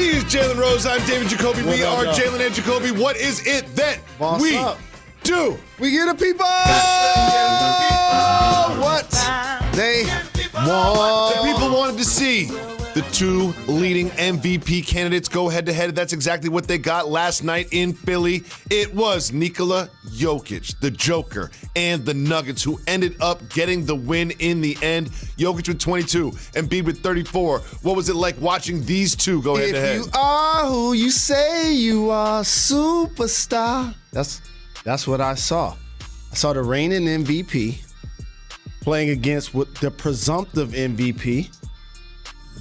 He's Jalen Rose. I'm David Jacoby. We are Jalen and Jacoby. What is it that we do? We get the people what they want. The people wanted to see the two leading MVP candidates go head-to-head. That's exactly what they got last night in Philly. It was Nikola Jokic, the Joker, and the Nuggets who ended up getting the win in the end. Jokic with 22, Embiid with 34. What was it like watching these two go head-to-head? If you are who you say you are, superstar. That's what I saw. I saw the reigning MVP playing against the presumptive MVP.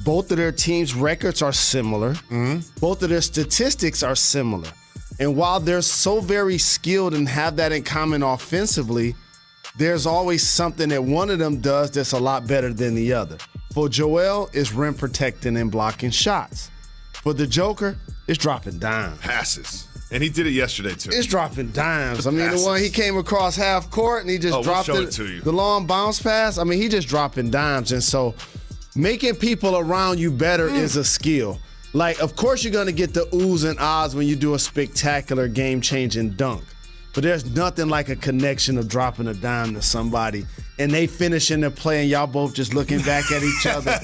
Both of their teams' records are similar. Both of their statistics are similar. And while they're so very skilled and have that in common offensively, there's always something that one of them does that's a lot better than the other. For Joel, it's rim protecting and blocking shots. For the Joker, it's dropping dimes. Passes. And he did it yesterday, too. It's dropping dimes. I mean, the one he came across half court and he just dropped it to you. The long bounce pass. I mean, he just dropping dimes. And so making people around you better is a skill. Like, of course you're going to get the oohs and ahs when you do a spectacular game-changing dunk. But there's nothing like a connection of dropping a dime to somebody and they finishing the play and y'all both just looking back at each other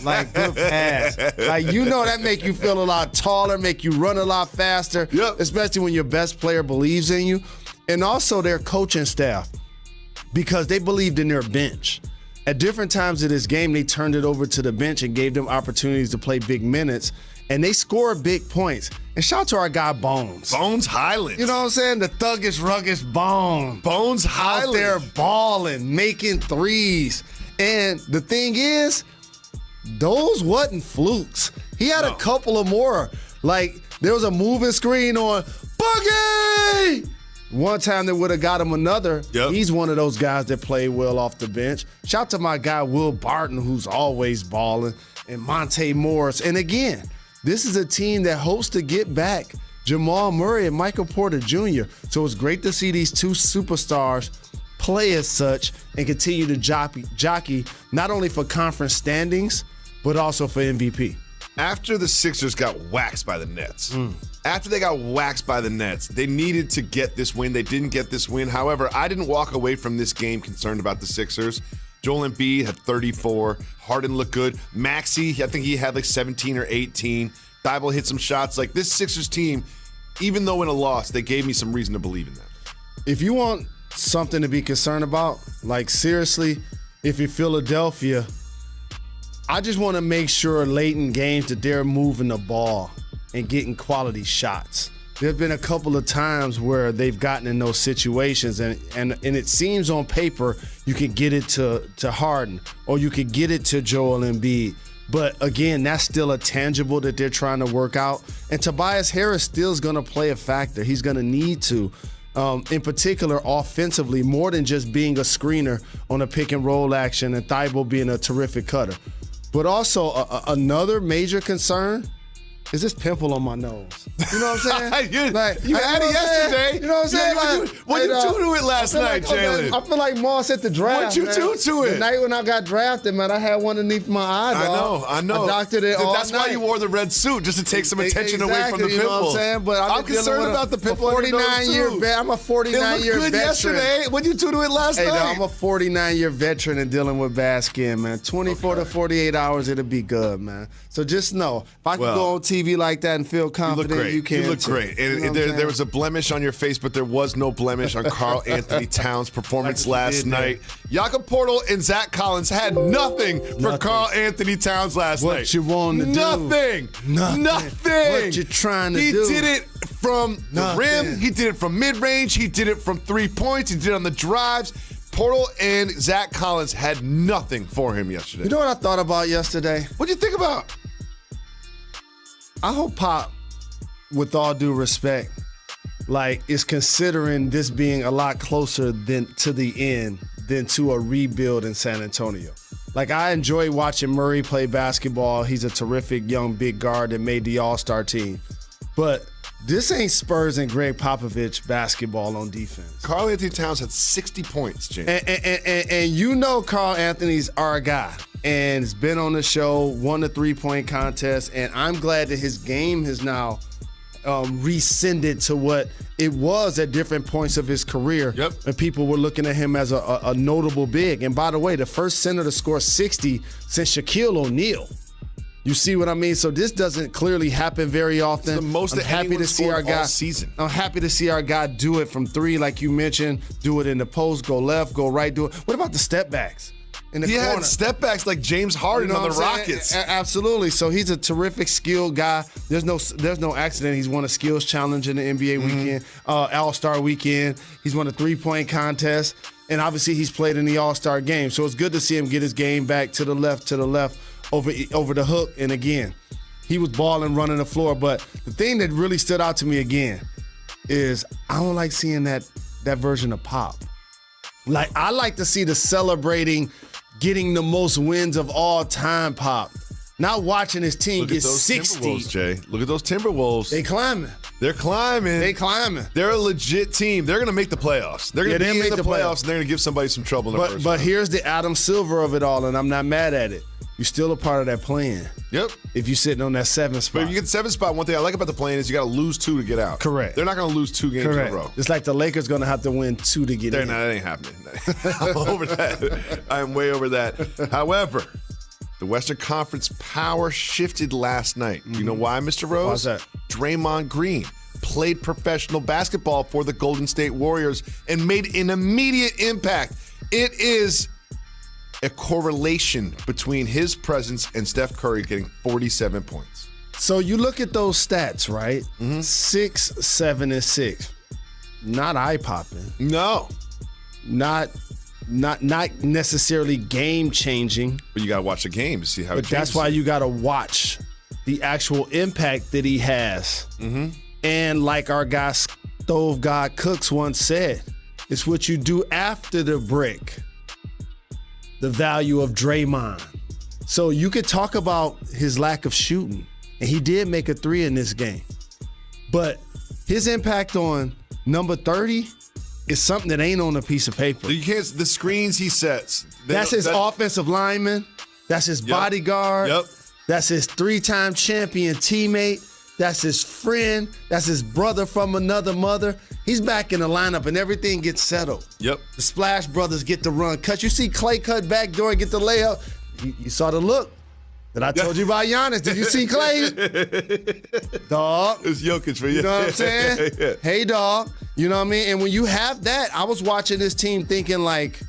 like, good pass. Like, you know that make you feel a lot taller, make you run a lot faster, especially when your best player believes in you. And also their coaching staff, because they believed in their bench. At different times of this game, they turned it over to the bench and gave them opportunities to play big minutes, and they scored big points. And shout out to our guy Bones. Bones Highland. You know what I'm saying? The thuggish, ruggish Bone. Bones Highland. Out there balling, making threes. And the thing is, those wasn't flukes. He had a couple of more. Like, there was a moving screen on Boogie! One time they would have got him another. He's one of those guys that play well off the bench. Shout out to my guy Will Barton, who's always balling, and Monte Morris. And again, this is a team that hopes to get back Jamal Murray and Michael Porter Jr. So it's great to see these two superstars play as such and continue to jockey not only for conference standings, but also for MVP. After the Sixers got waxed by the Nets, after they got waxed by the Nets, they needed to get this win. They didn't get this win. However, I didn't walk away from this game concerned about the Sixers. Joel Embiid had 34. Harden looked good. Maxey, I think he had like 17 or 18. Thibault hit some shots. Like, this Sixers team, even though in a loss, they gave me some reason to believe in them. If you want something to be concerned about, like, seriously, if you're Philadelphia, I just want to make sure late in games that they're moving the ball and getting quality shots. There have been a couple of times where they've gotten in those situations, and it seems on paper you could get it to Harden or you could get it to Joel Embiid. But again, that's still a tangible that they're trying to work out. And Tobias Harris still is going to play a factor. He's going to need to, in particular offensively, more than just being a screener on a pick and roll action and Thibault being a terrific cutter. But also another major concern is this pimple on my nose. You know what I'm saying? You had it yesterday. You know what I'm saying? What'd you do to it last night, Jalen? I feel like Moss at the draft. What'd you do to it? The night when I got drafted, man, I had one underneath my eye, dog. I know. I doctored it all That's night. why you wore the red suit, just to take some attention away from the pimples. You know what I'm saying? But I'm concerned about the pimple on your nose, too. I'm a 49-year veteran. It looked good yesterday. What'd you do to it last night? Dog, I'm a 49-year veteran and dealing with bad skin, man. 24 to 48 hours, it'll be good, man. So just know, if I can go on TV like that and feel confident, you can. You look great. And there was a blemish on your face, but there was no blemish on Karl Anthony Towns' performance last night. Jakob Poeltl and Zach Collins had nothing for Karl Anthony Towns last night. What you want to do? Nothing. What you trying to do? He did it from the rim. He did it from mid-range. He did it from 3 points. He did it on the drives. Poeltl and Zach Collins had nothing for him yesterday. You know what I thought about yesterday? What'd you think about? I hope Pop, with all due respect, is considering this being a lot closer to the end than to a rebuild in San Antonio. I enjoy watching Murray play basketball. He's a terrific young big guard that made the All-Star team. But This ain't Spurs and Greg Popovich basketball on defense. Karl Anthony Towns had 60 points, James. And you know Karl Anthony's our guy. And has been on the show, won the 3-point contest. And I'm glad that his game has now rescinded to what it was at different points of his career. Yep. And people were looking at him as a notable big. And by the way, the first center to score 60 since Shaquille O'Neal. You see what I mean? So this doesn't clearly happen very often. It's the most that anyone scored all season. I'm happy to see our guy do it from 3, like you mentioned. Do it in the post, go left, go right. Do it. What about the step backs? In the corner. Had step backs like James Harden on the Rockets. Absolutely. So he's a terrific skilled guy. There's no accident. He's won a skills challenge in the NBA weekend, All-Star weekend. He's won a 3-point contest. And obviously he's played in the All-Star game. So it's good to see him get his game back to the left, over the hook. And again, he was balling, running the floor. But the thing that really stood out to me again is I don't like seeing that version of Pop. Like, I like to see the celebrating, getting the most wins of all time Pop. Not watching his team get 60. Timberwolves, Jay. Look at those Timberwolves. They climbing. They're climbing. They're a legit team. They're going to make the playoffs. They're going to be in the playoffs, and they're going to give somebody some trouble in the first round. But here's the Adam Silver of it all, and I'm not mad at it. You're still a part of that plan. Yep. If you're sitting on that 7th spot. But if you get the 7th spot, one thing I like about the plan is you got to lose 2 to get out. Correct. They're not going to lose 2 games in a row. It's like the Lakers going to have to win 2 to get in. That ain't happening. I'm over that. I'm way over that. However, the Western Conference power shifted last night. You know why, Mr. Rose? Why's that? Draymond Green played professional basketball for the Golden State Warriors and made an immediate impact. It is a correlation between his presence and Steph Curry getting 47 points. So you look at those stats, right? 6, 7, and 6. Not eye-popping. No. Not necessarily game-changing. But you got to watch the game to see how it changes. But that's why you got to watch the actual impact that he has. And like our guy Stove God Cooks once said, it's what you do after the brick. The value of Draymond. So you could talk about his lack of shooting, and he did make a 3 in this game. But his impact on number 30 is something that ain't on a piece of paper. You can't. The screens he sets. That's his offensive lineman. That's his bodyguard. Yep. That's his 3-time champion teammate. That's his friend. That's his brother from another mother. He's back in the lineup and everything gets settled. Yep. The Splash Brothers get the run cut. You see Clay cut back door and get the layup. You saw the look that I told you about Giannis. Did you see Clay? Dog. It's Jokic for you. You know what I'm saying? Hey, dog. You know what I mean? And when you have that, I was watching this team thinking like,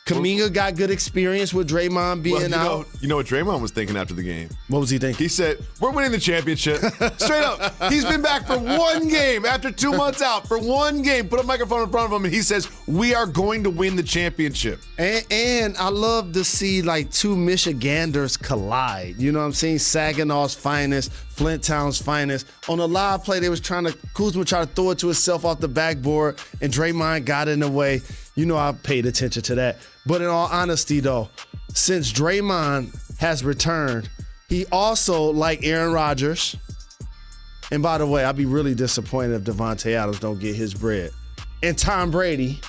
Kuminga got good experience with Draymond being out. You know what Draymond was thinking after the game? What was he thinking? He said, we're winning the championship. Straight up. He's been back for 1 game after 2 months out. For 1 game. Put a microphone in front of him and he says, we are going to win the championship. And I love to see like 2 Michiganders collide. You know what I'm saying? Saginaw's finest, Flint Town's finest. On a live play, Kuzma tried to throw it to himself off the backboard and Draymond got in the way. You know I paid attention to that. But in all honesty, though, since Draymond has returned, he also, like Aaron Rodgers, and by the way, I'd be really disappointed if Devontae Adams don't get his bread, and Tom Brady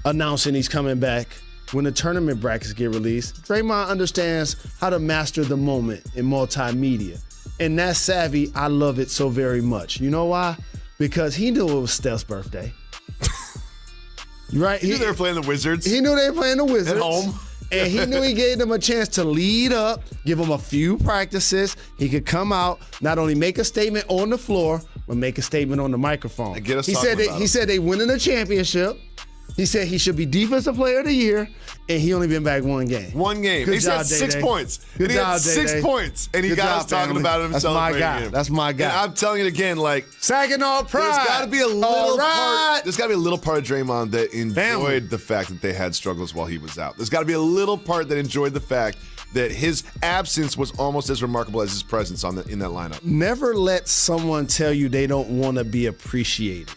announcing he's coming back when the tournament brackets get released. Draymond understands how to master the moment in multimedia. And that savvy, I love it so very much. You know why? Because he knew it was Steph's birthday. Right? He knew they were playing the Wizards. He knew they were playing the Wizards. At home. And he knew he gave them a chance to lead up, give them a few practices. He could come out, not only make a statement on the floor, but make a statement on the microphone. And get us he said they winning a championship. He said he should be Defensive Player of the Year, and he only been back 1 game. 1 game. Good he job, said 6 points. Good he job, had 6 points, and he Good got job, us talking family. about him and That's celebrating my guy. him. That's my guy. And I'm telling you again, like Saginaw pride. There's got to be a little right. There's got to be a little part of Draymond that enjoyed the fact that they had struggles while he was out. There's got to be a little part that enjoyed the fact that his absence was almost as remarkable as his presence in that lineup. Never let someone tell you they don't want to be appreciated.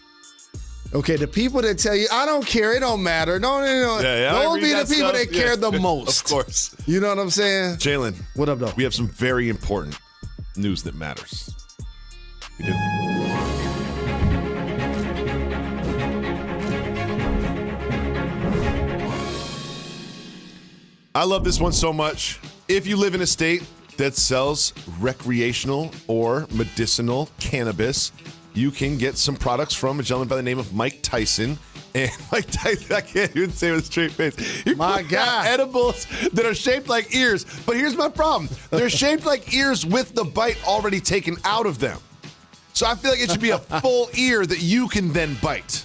Okay, the people that tell you, I don't care, it don't matter. Those be the people that care the most. Of course. You know what I'm saying? Jalen. What up, though? We have some very important news that matters. We do. I love this one so much. If you live in a state that sells recreational or medicinal cannabis, you can get some products from a gentleman by the name of Mike Tyson. And Mike Tyson, I can't even say with a straight face. My God. Edibles that are shaped like ears. But here's my problem. They're shaped like ears with the bite already taken out of them. So I feel like it should be a full ear that you can then bite.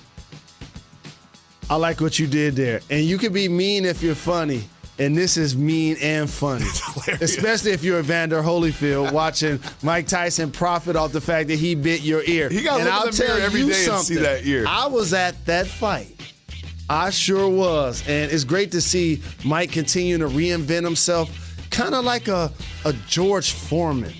I like what you did there. And you can be mean if you're funny. And this is mean and funny. Especially if you're Evander Holyfield watching Mike Tyson profit off the fact that he bit your ear. He got to look in the mirror every day and see that ear. I was at that fight. I sure was. And it's great to see Mike continue to reinvent himself, kind of like a George Foreman.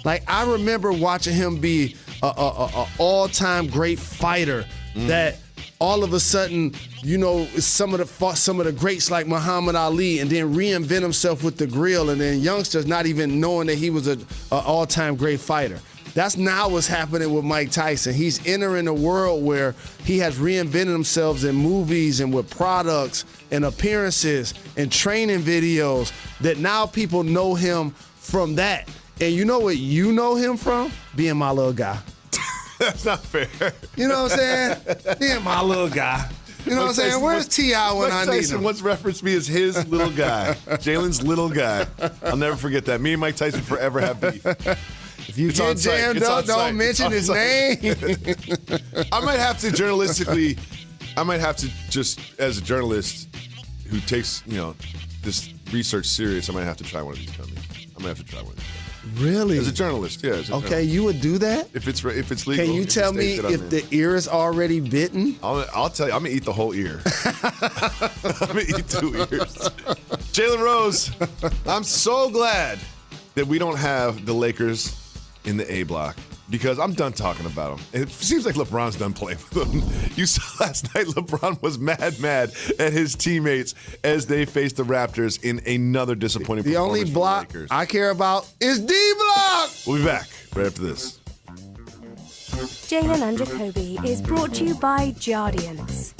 Like, I remember watching him be a all-time great fighter that all of a sudden, you know, some of the greats like Muhammad Ali, and then reinvent himself with the grill, and then youngsters not even knowing that he was an all-time great fighter. That's now what's happening with Mike Tyson. He's entering a world where he has reinvented himself in movies and with products and appearances and training videos that now people know him from that. And you know what you know him from? Being my little guy. That's not fair. You know what I'm saying? Being my little guy. You know what I'm saying? Where's T.I. when I need him? Once referenced me as his little guy. Jalen's little guy. I'll never forget that. Me and Mike Tyson forever have beef. If you get jammed up, don't mention his name. I might have to journalistically, just as a journalist who takes, this research serious, I might have to try one of these gummies. I might have to try one of these gummies. Really? As a journalist, yeah. Okay, you would do that? If it's legal. Can you tell me if the ear is already bitten? I'll tell you, I'm going to eat the whole ear. I'm going to eat 2 ears. Jalen Rose, I'm so glad that we don't have the Lakers in the A block, because I'm done talking about them. It seems like LeBron's done playing with them. You saw last night LeBron was mad at his teammates as they faced the Raptors in another disappointing performance. The only block the Lakers. I care about is D-block. We'll be back right after this. Jalen and Jacoby is brought to you by Jardiance.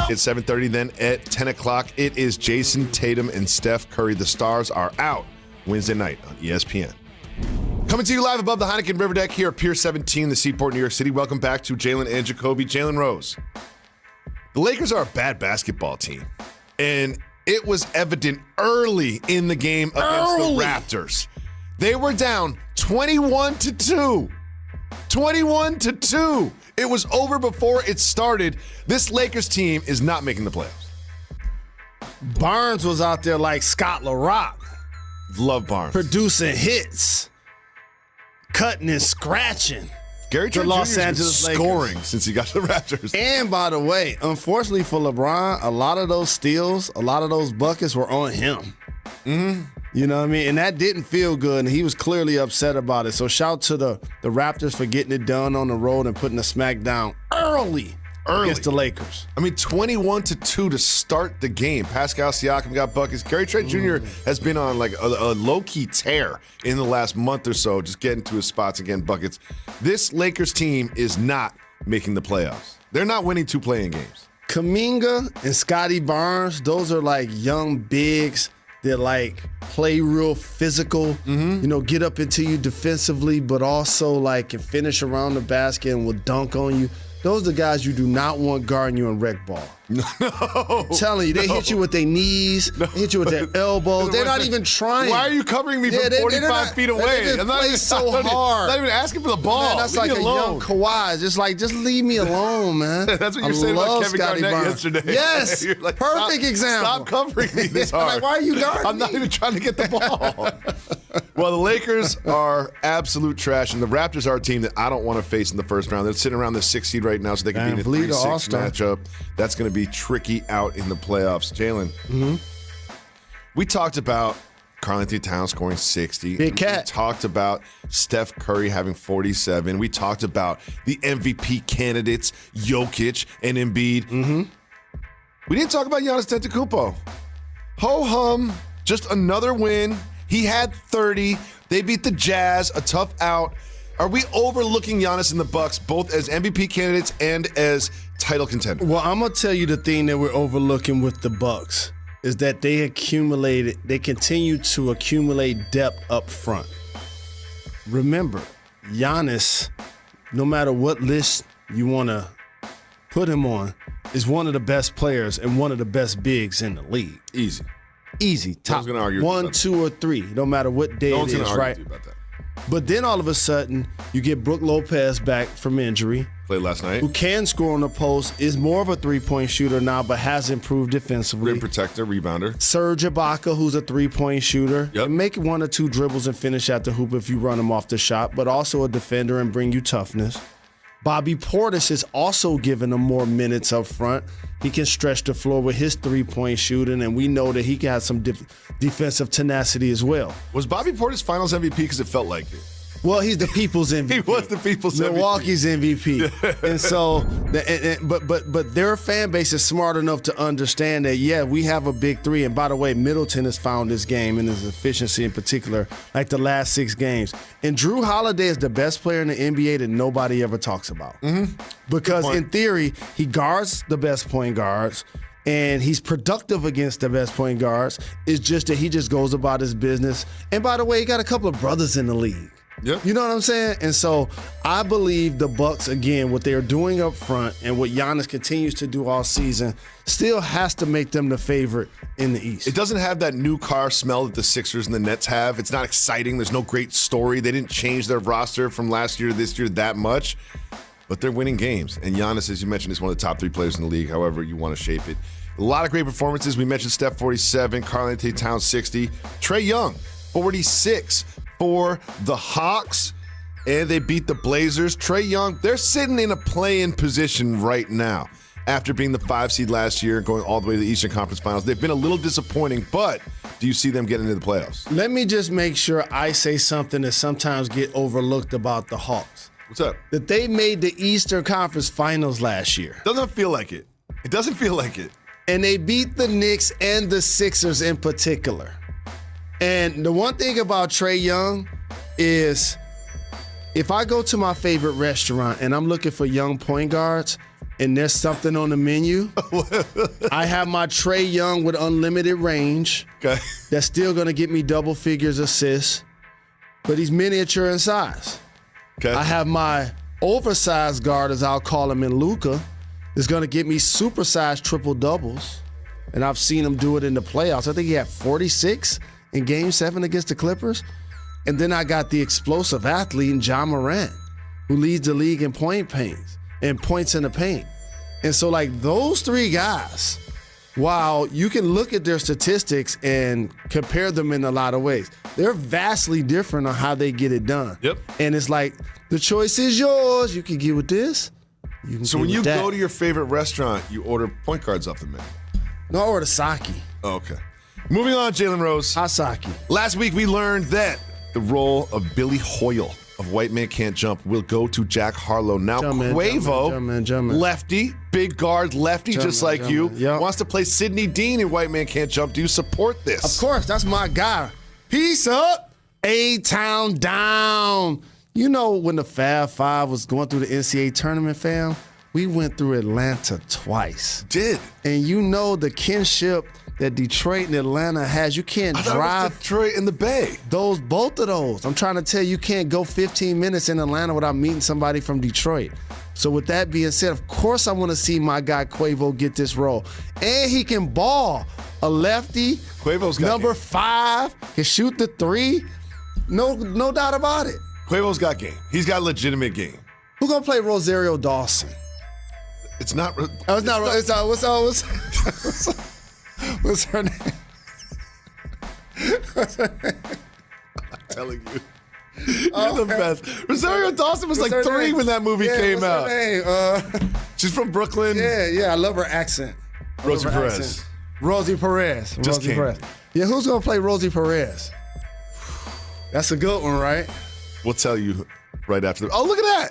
It's 7:30, then at 10 o'clock, it is Jason Tatum and Steph Curry. The stars are out Wednesday night on ESPN. Coming to you live above the Heineken River Deck here at Pier 17, the Seaport, New York City. Welcome back to Jalen and Jacoby. Jalen Rose. The Lakers are a bad basketball team, and it was evident early in the game against the Raptors. They were down 21-2. 21-2. It was over before it started. This Lakers team is not making the playoffs. Barnes was out there like Scott LaRock. Love Barnes. Producing hits. Cutting and scratching. Gary Trent Jr. Los Angeles been scoring since he got to the Raptors. And by the way, unfortunately for LeBron, a lot of those steals, a lot of those buckets were on him. Mm-hmm. You know what I mean? And that didn't feel good, and he was clearly upset about it. So shout to the Raptors for getting it done on the road and putting the smack down early against the Lakers. I mean, 21-2 to start the game. Pascal Siakam got buckets. Gary Trent Jr. has been on like a low-key tear in the last month or so, just getting to his spots and getting buckets. This Lakers team is not making the playoffs. They're not winning 2 playing games. Kuminga and Scotty Barnes, those are like young bigs that like play real physical, get up into you defensively, but also like can finish around the basket and will dunk on you. Those are the guys you do not want guarding you in rec ball. No. I'm telling you, they hit you with their knees, they hit you with their elbows. They're not even trying. Why are you covering me from 45 feet away? I'm not even so hard. Not even asking for the ball. Man, that's like a young Kawhi. Just leave me alone, man. That's what you're saying about Kevin Garnett yesterday. Yes, like, perfect example. Stop covering me this hard. Like, why are you guarding I'm not even trying to get the ball. Well, the Lakers are absolute trash, and the Raptors are a team that I don't want to face in the first round. They're sitting around the 6th seed right now, so they can be in a 3-6 matchup. That's going to be tricky out in the playoffs. Jalen, we talked about Karl-Anthony Towns scoring 60. Big cat. We talked about Steph Curry having 47. We talked about the MVP candidates, Jokic and Embiid. We didn't talk about Giannis Antetokounmpo. Ho-hum, just another win. He had 30. They beat the Jazz, a tough out. Are we overlooking Giannis and the Bucks both as MVP candidates and as title contender. Well, I'm gonna tell you the thing that we're overlooking with the Bucks is that they continue to accumulate depth up front. Remember, Giannis, no matter what list you want to put him on, is one of the best players and one of the best bigs in the league. Easy. Top gonna argue 1, about 2, or 3, no matter what day it is, right? About that. But then all of a sudden, you get Brook Lopez back from injury. Played last night. Who can score on the post, is more of a three-point shooter now, but has improved defensively. Rim protector, rebounder. Serge Ibaka, who's a three-point shooter. Yep. And make 1 or 2 dribbles and finish at the hoop if you run him off the shot, but also a defender and bring you toughness. Bobby Portis is also giving him more minutes up front. He can stretch the floor with his three-point shooting, and we know that he can have some defensive tenacity as well. Was Bobby Portis Finals MVP because it felt like it? Well, he's the people's MVP. He was the people's Milwaukee's MVP. And so, but their fan base is smart enough to understand that, yeah, we have a big three. And by the way, Middleton has found this game and his efficiency in particular, like the last 6 games. And Drew Holiday is the best player in the NBA that nobody ever talks about. Mm-hmm. Because in theory, he guards the best point guards. And he's productive against the best point guards. It's just that he just goes about his business. And by the way, he got a couple of brothers in the league. Yep. You know what I'm saying? And so I believe the Bucks, again, what they're doing up front and what Giannis continues to do all season still has to make them the favorite in the East. It doesn't have that new car smell that the Sixers and the Nets have. It's not exciting. There's no great story. They didn't change their roster from last year to this year that much. But they're winning games. And Giannis, as you mentioned, is one of the top 3 players in the league, however you want to shape it. A lot of great performances. We mentioned Steph 47, Karl-Anthony Towns 60, Trae Young 46 for the Hawks, and they beat the Blazers. Trae Young, they're sitting in a play-in position right now after being the 5 seed last year and going all the way to the Eastern Conference Finals. They've been a little disappointing, but do you see them getting into the playoffs? Let me just make sure I say something that sometimes get overlooked about the Hawks. What's up? That they made the Eastern Conference Finals last year. Doesn't feel like it. It doesn't feel like it. And they beat the Knicks and the Sixers in particular. And the one thing about Trae Young is if I go to my favorite restaurant and I'm looking for young point guards and there's something on the menu, I have my Trae Young with unlimited range. Okay. That's still going to get me double figures assists, but he's miniature in size. Okay. I have my oversized guard, as I'll call him, in Luka, is going to get me supersized triple doubles, and I've seen him do it in the playoffs. I think he had 46 in Game 7 against the Clippers. And then I got the explosive athlete in Ja Morant, who leads the league in points in the paint. And so, like, those 3 guys, while you can look at their statistics and compare them in a lot of ways, they're vastly different on how they get it done. Yep. And it's like, the choice is yours. You can get with this. You can So get when you with that. go to your favorite restaurant, you order point guards off the menu. No, I order sake. Oh, okay. Moving on, Jalen Rose. Hot sake. Last week we learned that the role of Billy Hoyle of White Man Can't Jump will go to Jack Harlow. Now Quavo, lefty, big guard, lefty, just like you, wants to play Sidney Dean in White Man Can't Jump. Do you support this? Of course, that's my guy. Peace up, A-Town down. You know when the Fab Five was going through the NCAA tournament, fam? We went through Atlanta twice. Did. And you know the kinship that Detroit and Atlanta has. You can't drive. It was Detroit and the Bay. Both of those. I'm trying to tell you, you can't go 15 minutes in Atlanta without meeting somebody from Detroit. So with that being said, of course I want to see my guy Quavo get this role. And he can ball. A lefty, Quavo's got number game. 5, can shoot the 3. No doubt about it. Quavo's got game. He's got legitimate game. Who's going to play Rosario Dawson? It's not. What's her name? I'm telling you. You're the best. Rosario Dawson was like 3 when that movie came out. Her name? She's from Brooklyn. Yeah, I love her accent. Rosie Perez. Rosie Perez. Just Rosie came. Perez. Yeah, who's going to play Rosie Perez? That's a good one, right? We'll tell you right after. Oh, look at that.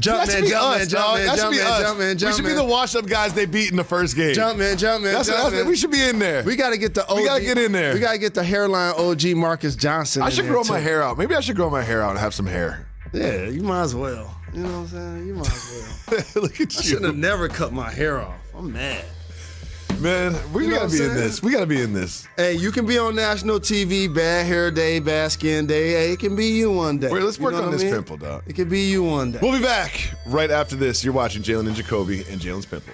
Jumpman. We should be the wash-up guys they beat in the first game. Jumpman. We should be in there. We got to get the OG. We got to get in there. We got to get the hairline OG Marcus Johnson. I should grow my hair out. Maybe I should grow my hair out and have some hair. Yeah, you might as well. You know what I'm saying? You might as well. Look at I should have you. never cut my hair off. I'm mad. Man, we You know got to what be I'm in saying? this. We got to be in this. Hey, you can be on national TV, bad hair day, bad skin day. Hey, it can be you one day. Wait, let's You work know on what I this mean? pimple, dog. It could be you one day. We'll be back right after this. You're watching Jalen and Jacoby and Jalen's Pimple.